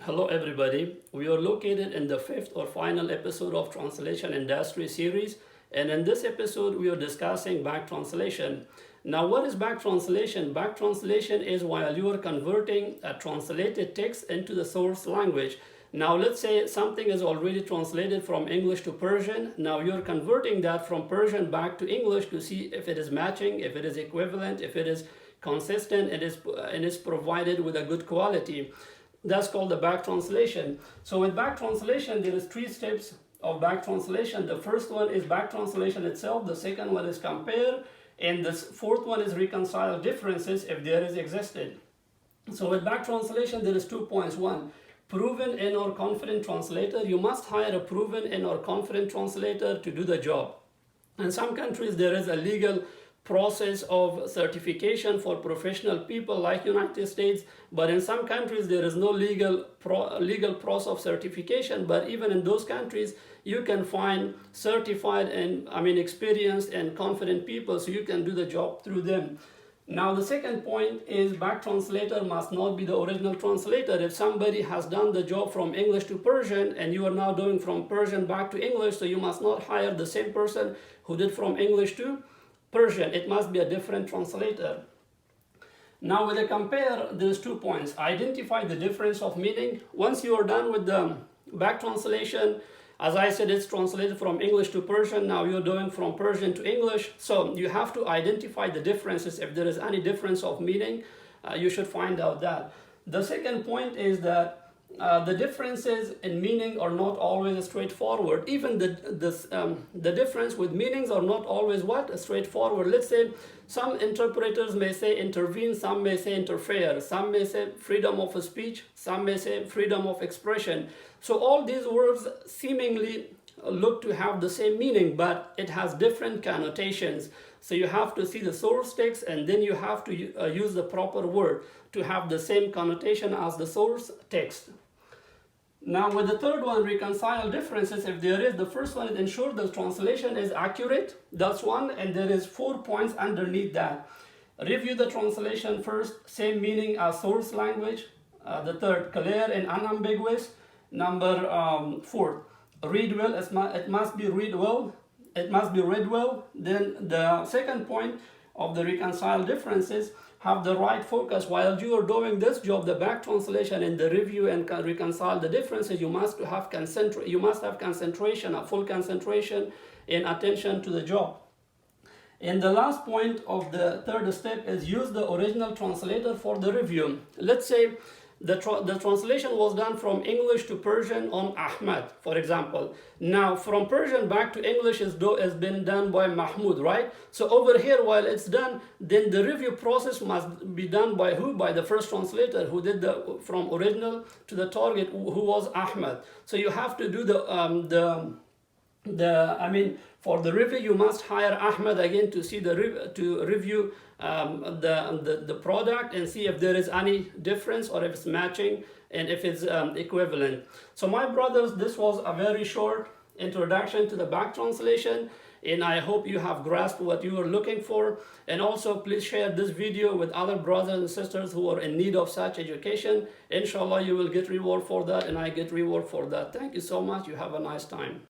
Hello everybody. We are located in the fifth or final episode of Translation Industry series, and in this episode we are discussing back translation. Now, what is back translation? Back translation is while you are converting a translated text into the source language. Now let's say something is already translated from English to Persian. Now you're converting that from Persian back to English to see if it is matching, if it is equivalent, if it is consistent, and is provided with a good quality. That's called the back translation. So with back translation, there is 3 steps of back translation. The first one is back translation itself. The second one is compare. And the fourth one is reconcile differences if there is existed. So with back translation, there is 2 points. One, proven in or confident translator. You must hire a proven in or confident translator to do the job. In some countries, there is a legal process of certification for professional people like United States, but in some countries there is no legal process of certification. But even in those countries, you can find certified and experienced and confident people, so you can do the job through them. Now the second point is back translator must not be the original translator. If somebody has done the job from English to Persian and you are now doing from Persian back to English, so you must not hire the same person who did from English to Persian. It must be a different translator. Now with the compare, there's 2 points. Identify the difference of meaning. Once you are done with the back translation, as I said, it's translated from English to Persian. Now you're doing from Persian to English. So you have to identify the differences. If there is any difference of meaning, you should find out that. The second point is that the differences in meaning are not always straightforward. Even the difference with meanings are not always straightforward. Let's say some interpreters may say intervene, some may say interfere, some may say freedom of speech, some may say freedom of expression. So all these words seemingly look to have the same meaning, but it has different connotations. So you have to see the source text, and then you have to use the proper word to have the same connotation as the source text. Now with the third one, reconcile differences if there is. The first one is ensure the translation is accurate. That's one, and there is 4 points underneath that. Review the translation first, same meaning as source language. The third, clear and unambiguous. Number 4, read well. It must be read well. It must be read well. Then the second point of the reconcile differences, have the right focus. While you are doing this job, the back translation and the review and reconcile the differences, you must have concentration, a full concentration and attention to the job. And the last point of the third step is use the original translator for the review. Let's say the translation was done from English to Persian on Ahmad, for example. Now from Persian back to English has been done by Mahmoud, right? So over here, while it's done, then the review process must be done by who? By the first translator who did from original to the target, who was Ahmad. So you have to do for the review, you must hire Ahmed again to see to review the product and see if there is any difference or if it's matching and if it's equivalent. So my brothers, this was a very short introduction to the back translation, and I hope you have grasped what you are looking for. And also please share this video with other brothers and sisters who are in need of such education. Inshallah, you will get reward for that, and I get reward for that. Thank you so much. You have a nice time.